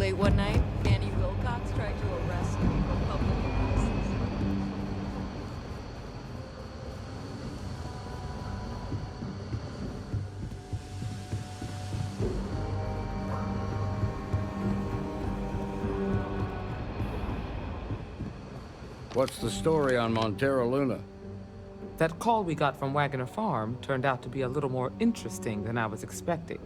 Late one night, Fanny Wilcox tried to arrest me for public nuisance. What's the story on Montero Luna? That call we got from Wagoner Farm turned out to be a little more interesting than I was expecting.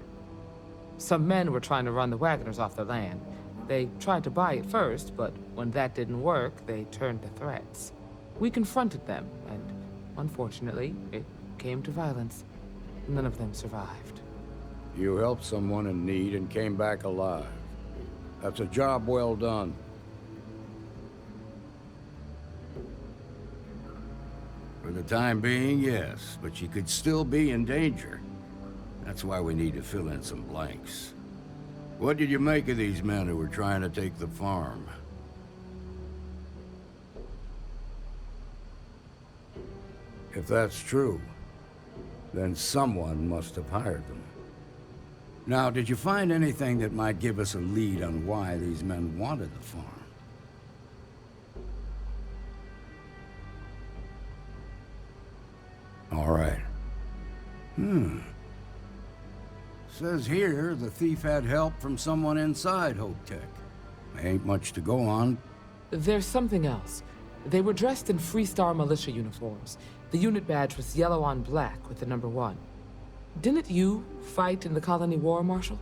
Some men were trying to run the Wagoners off their land. They tried to buy it first, but when that didn't work, they turned to threats. We confronted them, and unfortunately, it came to violence. None of them survived. You helped someone in need and came back alive. That's a job well done. For the time being, yes, but you could still be in danger. That's why we need to fill in some blanks. What did you make of these men who were trying to take the farm? If that's true, then someone must have hired them. Now, did you find anything that might give us a lead on why these men wanted the farm? All right. Says here the thief had help from someone inside Hope Tech. Ain't much to go on. There's something else. They were dressed in Freestar militia uniforms. The unit badge was yellow on black with the number 1. Didn't you fight in the Colony War, Marshal?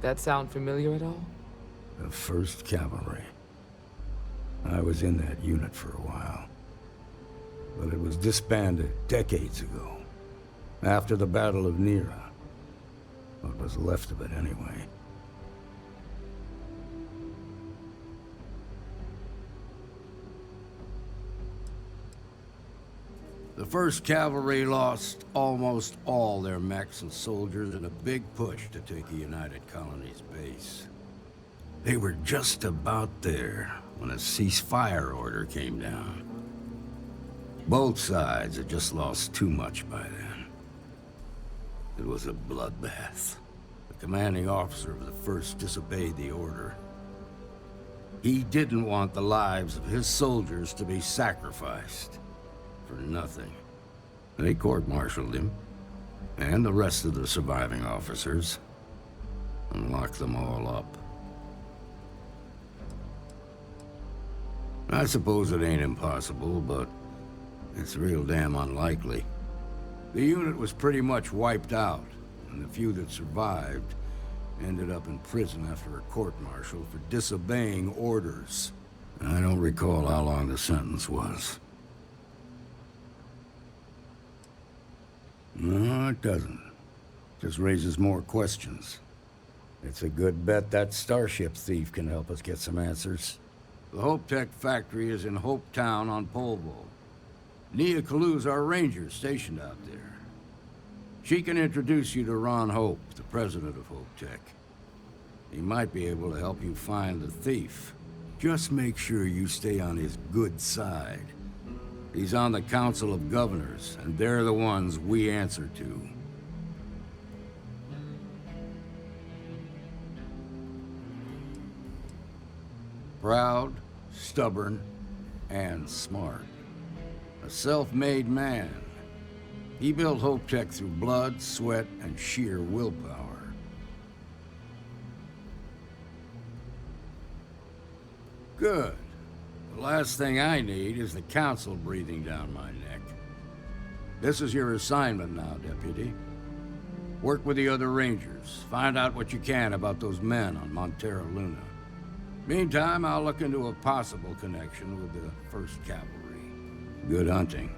That sound familiar at all? The 1st Cavalry. I was in that unit for a while. But it was disbanded decades ago. After the Battle of Nera. What was left of it, anyway. The 1st Cavalry lost almost all their mechs and soldiers in a big push to take a United Colonies base. They were just about there when a ceasefire order came down. Both sides had just lost too much by then. It was a bloodbath. The commanding officer of the 1st disobeyed the order. He didn't want the lives of his soldiers to be sacrificed for nothing. They court-martialed him, and the rest of the surviving officers, and locked them all up. I suppose it ain't impossible, but it's real damn unlikely. The unit was pretty much wiped out, and the few that survived ended up in prison after a court-martial for disobeying orders. I don't recall how long the sentence was. No, it doesn't. Just raises more questions. It's a good bet that starship thief can help us get some answers. The Hope Tech factory is in Hope Town on Polvo. Nia Kalu's our ranger stationed out there. She can introduce you to Ron Hope, the president of Hope Tech. He might be able to help you find the thief. Just make sure you stay on his good side. He's on the Council of Governors, and they're the ones we answer to. Proud, stubborn, and smart. A self-made man. He built Hope Tech through blood, sweat, and sheer willpower. Good. The last thing I need is the Council breathing down my neck. This is your assignment now, Deputy. Work with the other Rangers. Find out what you can about those men on Montero Luna. Meantime, I'll look into a possible connection with the 1st Cavalry. Good hunting.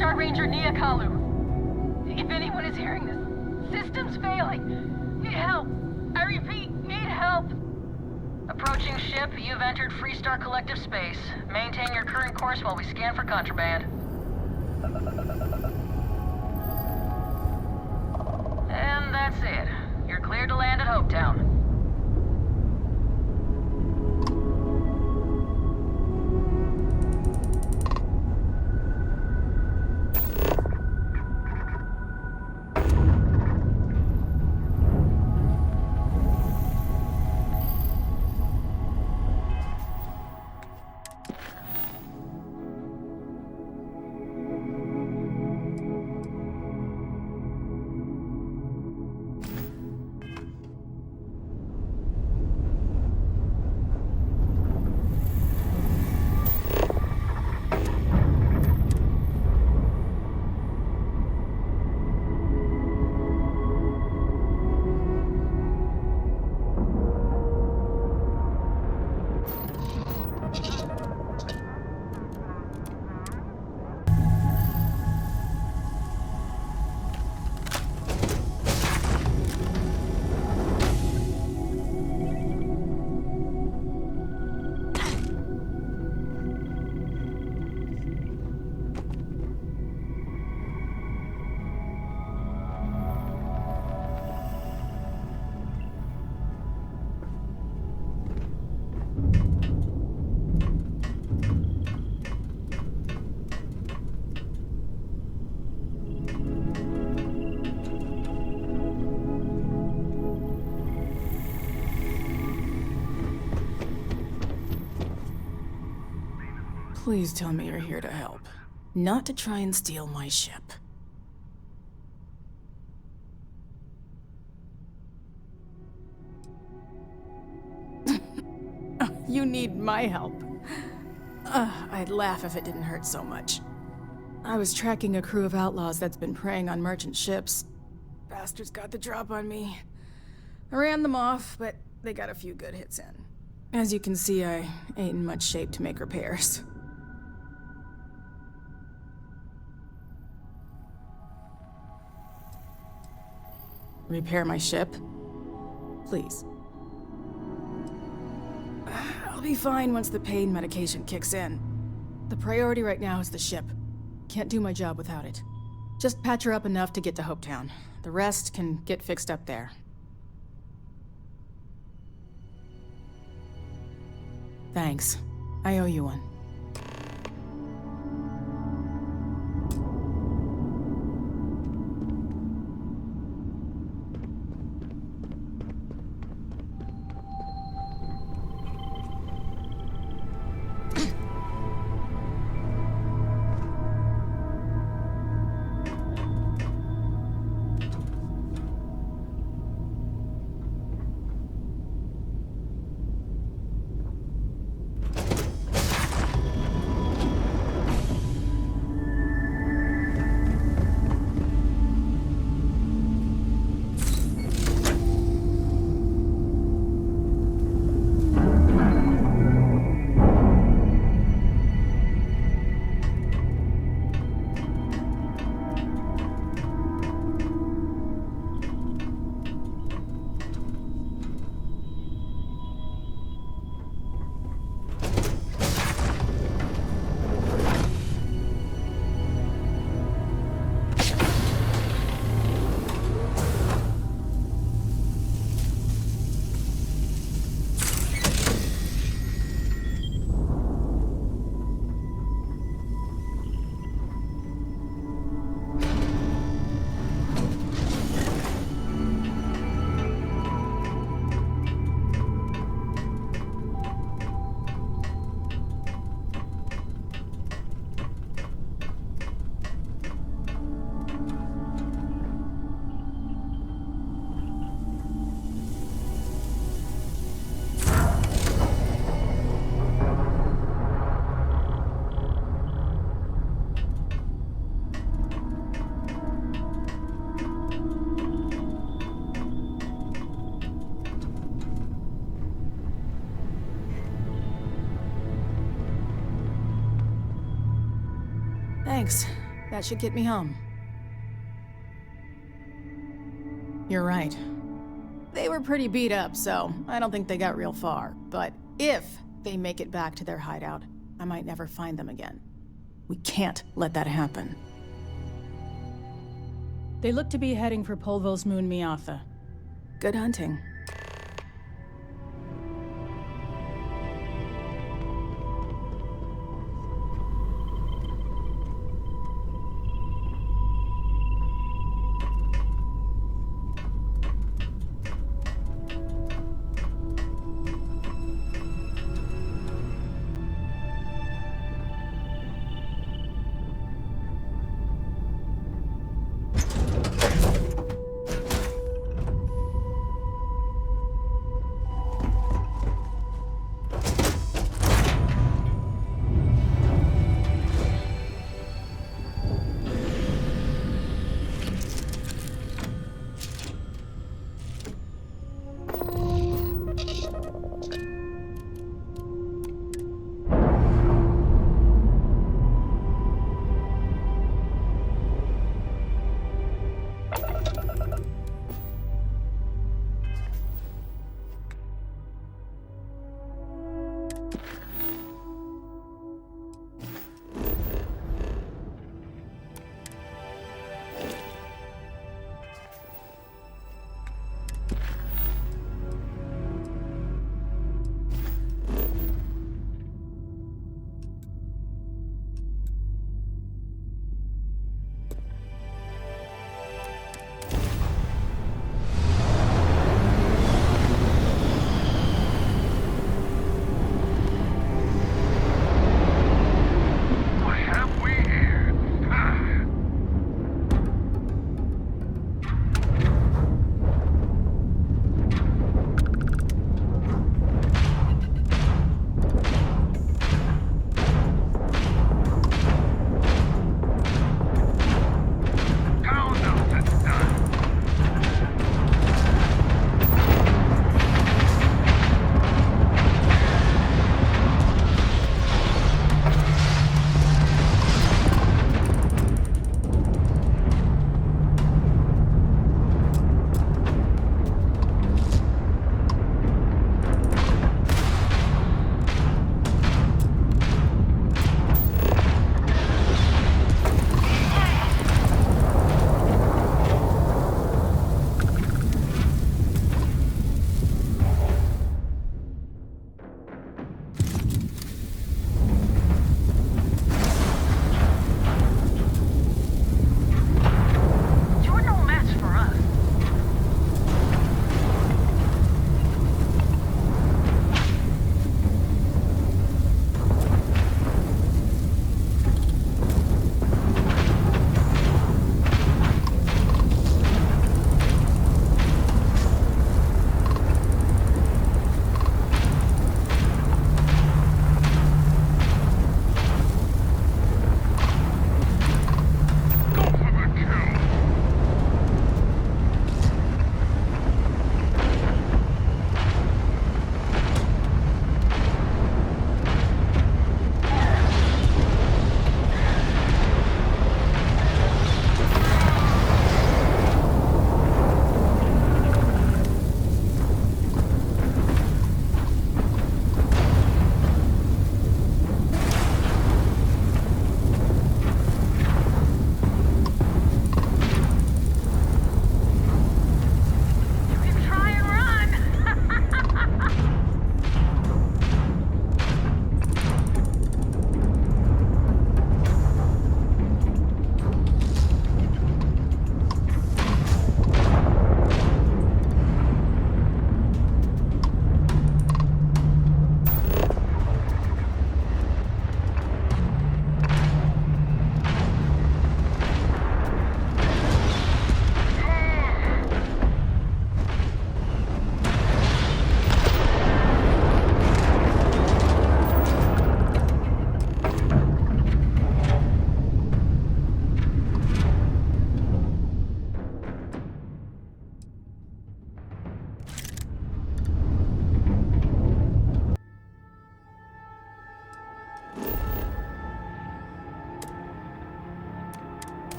Star Ranger Niakalu. If anyone is hearing this, system's failing. Need help. I repeat, need help. Approaching ship, you've entered Freestar Collective space. Maintain your current course while we scan for contraband. And that's it. You're cleared to land at Hopetown. Please tell me you're here to help, not to try and steal my ship. You need my help. I'd laugh if it didn't hurt so much. I was tracking a crew of outlaws that's been preying on merchant ships. Bastards got the drop on me. I ran them off, but they got a few good hits in. As you can see, I ain't in much shape to make repairs. Repair my ship? Please. I'll be fine once the pain medication kicks in. The priority right now is the ship. Can't do my job without it. Just patch her up enough to get to Hopetown. The rest can get fixed up there. Thanks. I owe you one. Thanks. That should get me home. You're right. They were pretty beat up, so I don't think they got real far. But if they make it back to their hideout, I might never find them again. We can't let that happen. They look to be heading for Polvo's moon Miatha. Good hunting.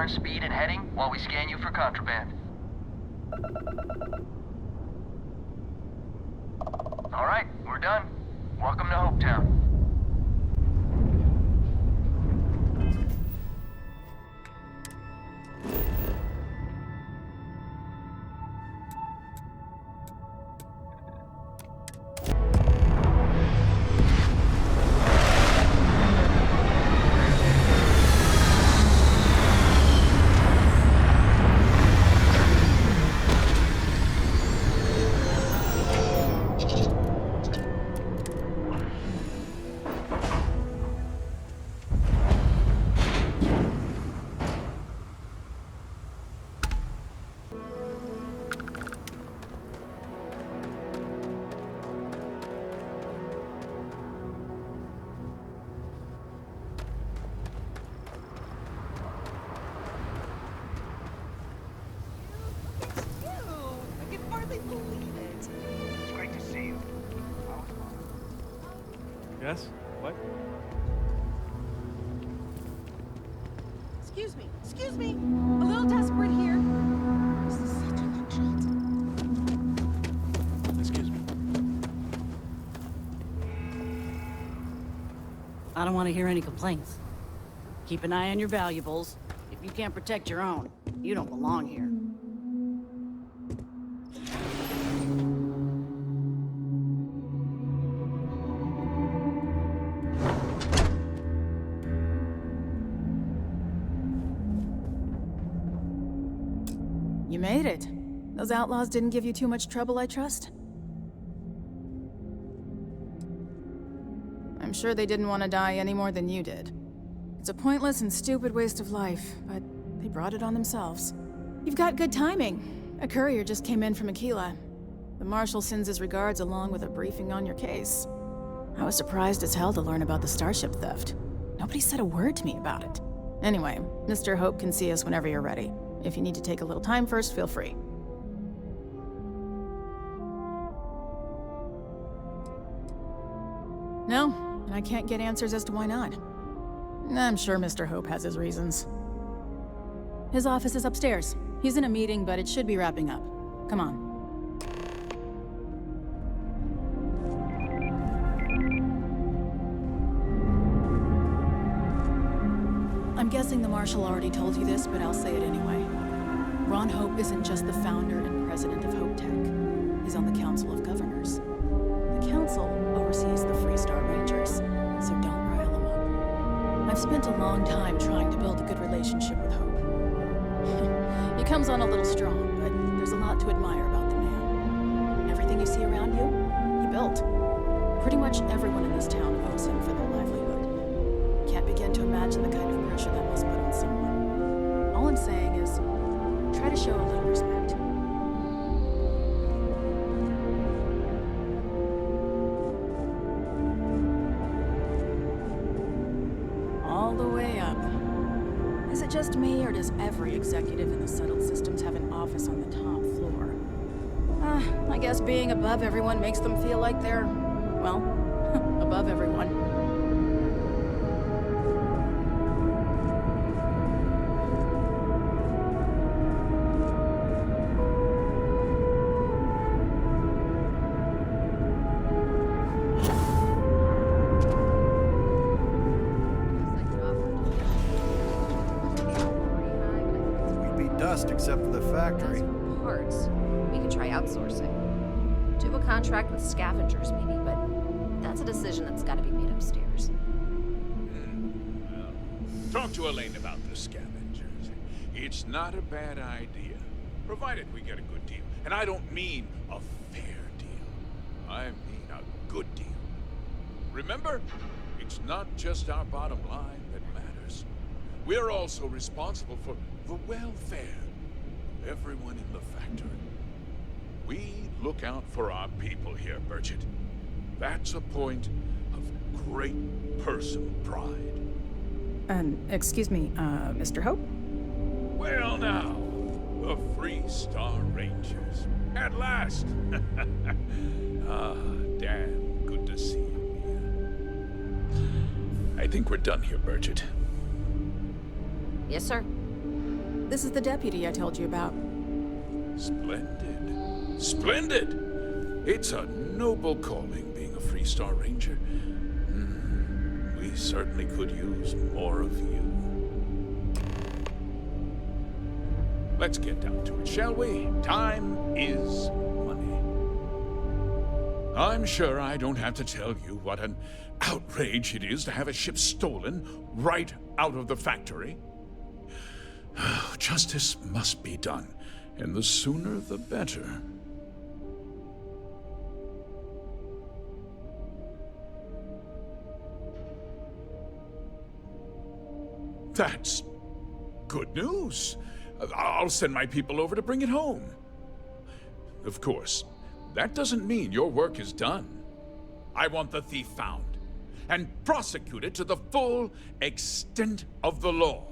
turn speed and heading while we scan you for contraband. All right, we're done. Welcome to Hopetown. Yes? What? Excuse me. A little desperate here. This is such a long shot. Excuse me. I don't want to hear any complaints. Keep an eye on your valuables. If you can't protect your own, you don't belong here. You made it. Those outlaws didn't give you too much trouble, I trust? I'm sure they didn't want to die any more than you did. It's a pointless and stupid waste of life, but they brought it on themselves. You've got good timing. A courier just came in from Aquila. The Marshal sends his regards along with a briefing on your case. I was surprised as hell to learn about the starship theft. Nobody said a word to me about it. Anyway, Mr. Hope can see us whenever you're ready. If you need to take a little time first, feel free. No, and I can't get answers as to why not. I'm sure Mr. Hope has his reasons. His office is upstairs. He's in a meeting, but it should be wrapping up. Come on. I'm guessing the Marshal already told you this, but I'll say it anyway. Ron Hope isn't just the founder and president of Hope Tech. He's on the Council of Governors. The Council oversees the Freestar Rangers, so don't rile him up. I've spent a long time trying to build a good relationship with Hope. He comes on a little strong, but there's a lot to admire about the man. Everything you see around you, he built. Pretty much everyone in this town owes him for their livelihood. Can't begin to imagine the kind of pressure that must put on someone. All I'm saying is, try to show a little respect. All the way up. Is it just me, or does every executive in the settled systems have an office on the top floor? I guess being above everyone makes them feel like they're, well, above everyone. Except for the factory. Parts. We could try outsourcing. Do a contract with scavengers, maybe, but that's a decision that's got to be made upstairs. Well, talk to Elaine about the scavengers. It's not a bad idea, provided we get a good deal. And I don't mean a fair deal. I mean a good deal. Remember, it's not just our bottom line that matters. We're also responsible for the welfare of everyone in the factory. We look out for our people here, Burchett. That's a point of great personal pride. Excuse me, Mr. Hope? Well now, the Freestar Rangers. At last! Ah, damn good to see you here. I think we're done here, Burchett. Yes, sir. This is the deputy I told you about. Splendid. Splendid! It's a noble calling, being a Freestar Ranger. We certainly could use more of you. Let's get down to it, shall we? Time is money. I'm sure I don't have to tell you what an outrage it is to have a ship stolen right out of the factory. Justice must be done, and the sooner the better. That's good news. I'll send my people over to bring it home. Of course, that doesn't mean your work is done. I want the thief found and prosecuted to the full extent of the law.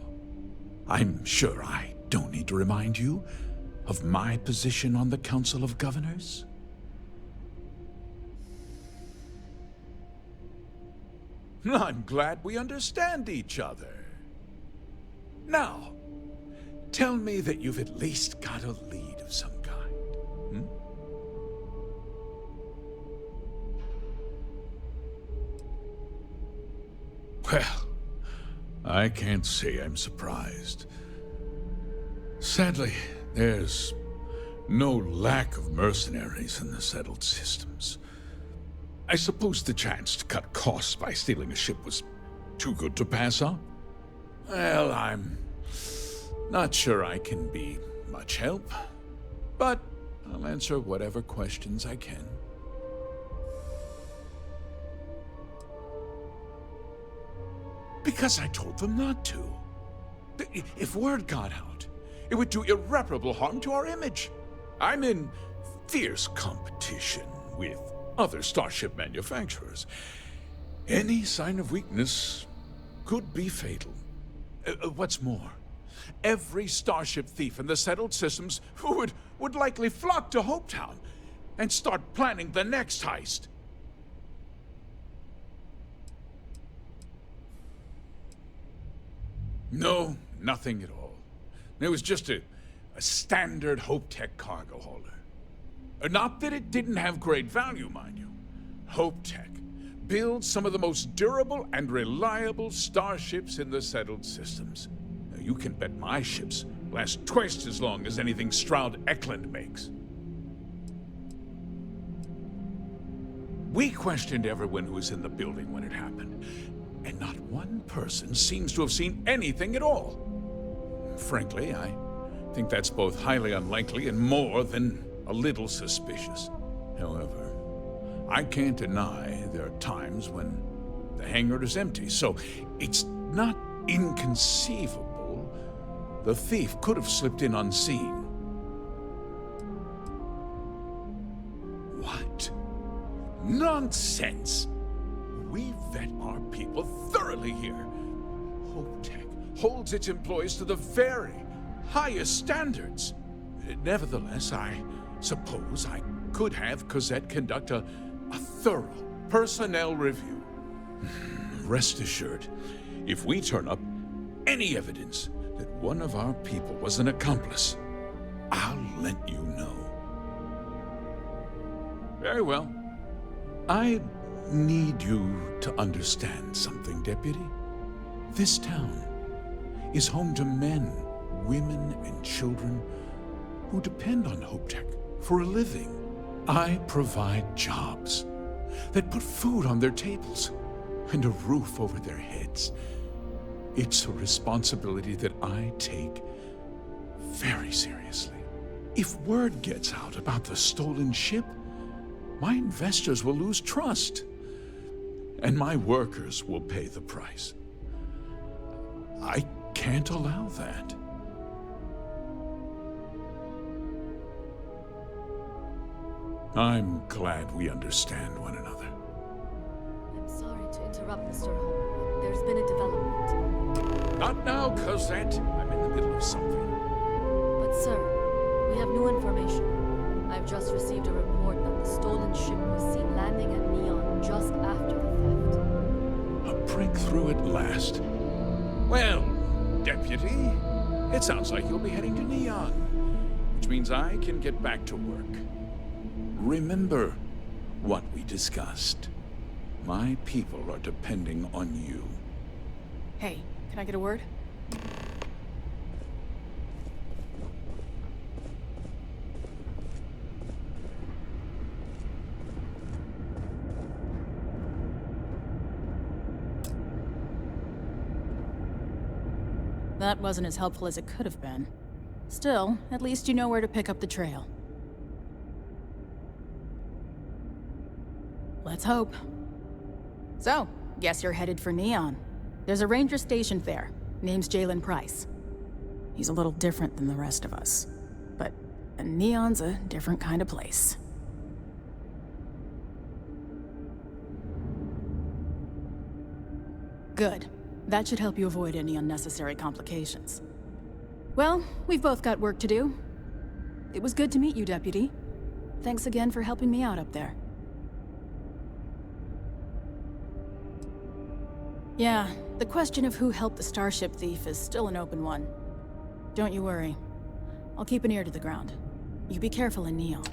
I'm sure I don't need to remind you of my position on the Council of Governors. I'm glad we understand each other. Now, tell me that you've at least got a lead of some kind. Hmm? Well, I can't say I'm surprised. Sadly, there's no lack of mercenaries in the settled systems. I suppose the chance to cut costs by stealing a ship was too good to pass up. Well, I'm not sure I can be much help, but I'll answer whatever questions I can. Because I told them not to. If word got out, it would do irreparable harm to our image. I'm in fierce competition with other starship manufacturers. Any sign of weakness could be fatal. What's more, every starship thief in the settled systems would likely flock to Hopetown and start planning the next heist. No, nothing at all. It was just a standard HopeTech cargo hauler. Not that it didn't have great value, mind you. HopeTech builds some of the most durable and reliable starships in the settled systems. Now, you can bet my ships last twice as long as anything Stroud Eklund makes. We questioned everyone who was in the building when it happened, and not one person seems to have seen anything at all. Frankly, I think that's both highly unlikely and more than a little suspicious. However, I can't deny there are times when the hangar is empty, so it's not inconceivable the thief could have slipped in unseen. What? Nonsense! We vet our people thoroughly here. HopeTech holds its employees to the very highest standards. Nevertheless, I suppose I could have Cosette conduct a thorough personnel review. Rest assured, if we turn up any evidence that one of our people was an accomplice, I'll let you know. Very well. I need you to understand something, Deputy. This town is home to men, women, and children who depend on HopeTech for a living. I provide jobs that put food on their tables and a roof over their heads. It's a responsibility that I take very seriously. If word gets out about the stolen ship, my investors will lose trust, and my workers will pay the price. I can't allow that. I'm glad we understand one another. I'm sorry to interrupt, Mr. Hope, but there's been a development. Not now, Cosette. I'm in the middle of something. But sir, we have new information. I've just received a report that the stolen ship was seen landing at Neon just after the theft. A breakthrough at last. Well, Deputy, It sounds like you'll be heading to Neon, which means I can get back to work. Remember what we discussed. My people are depending on you. Hey, can I get a word? That wasn't as helpful as it could have been. Still, at least you know where to pick up the trail. Let's hope. So, guess you're headed for Neon. There's a ranger stationed there. Name's Jalen Price. He's a little different than the rest of us. But Neon's a different kind of place. Good. That should help you avoid any unnecessary complications. Well, we've both got work to do. It was good to meet you, Deputy. Thanks again for helping me out up there. Yeah, the question of who helped the Starship thief is still an open one. Don't you worry. I'll keep an ear to the ground. You be careful in Neon.